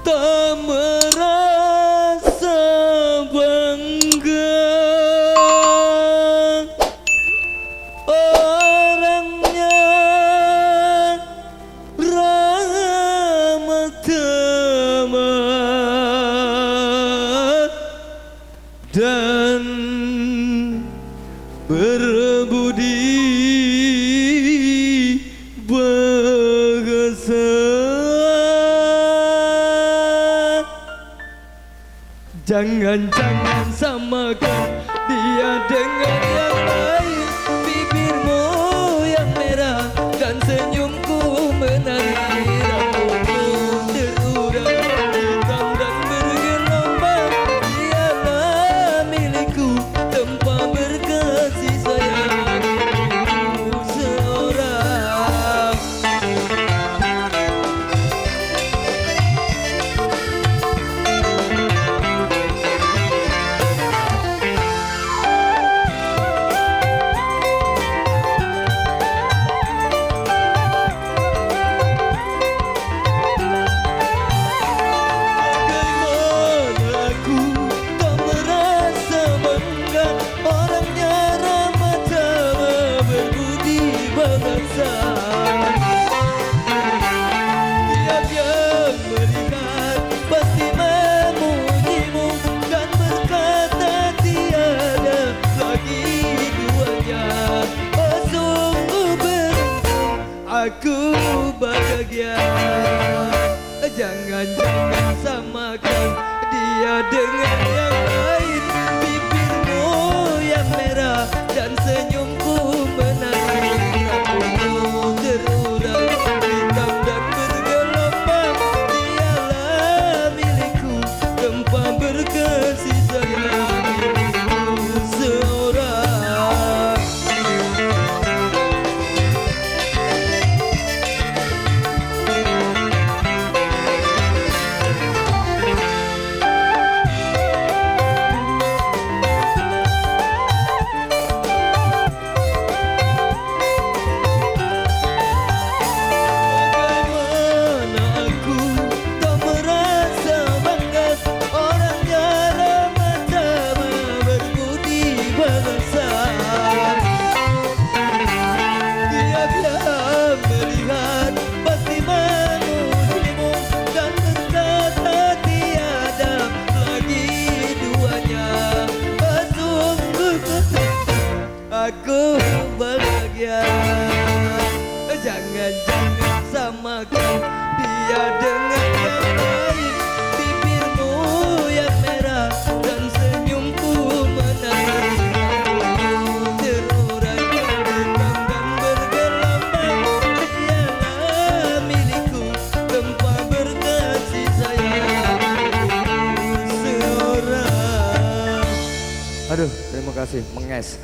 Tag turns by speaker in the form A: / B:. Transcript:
A: tak merasa bangga. Orangnya ramah tamah dan berbudi bahasa. Jangan-jangan samakan dia dengan yang lain. Bibirmu yang merah dan senyumku menari. Rambutmu terurai hitam dan bergelombang. Dialah milikku, tempat berkasih sayang seorang. Tiap yang melihat pasti memujimu dan berkata tiada lagi duanya. Oh sungguh beruntung, aku bahagia. Jangan-jangan samakan dia dengan yang lain. Bibirmu yang merah dan senyumku menari. Rambutmu terurai hitam dan bergelombang. Dialah milikku, tempat berkasih sayang seorang. Aku bahagia. Jangan-jangan samakan dia dengan yang lain. Bibirmu yang merah dan senyumku menari. Rambutmu terurai hitam dan bergelombang. Dialah milikku, tempat berkasih sayang seorang. Aduh, terima kasih, menges.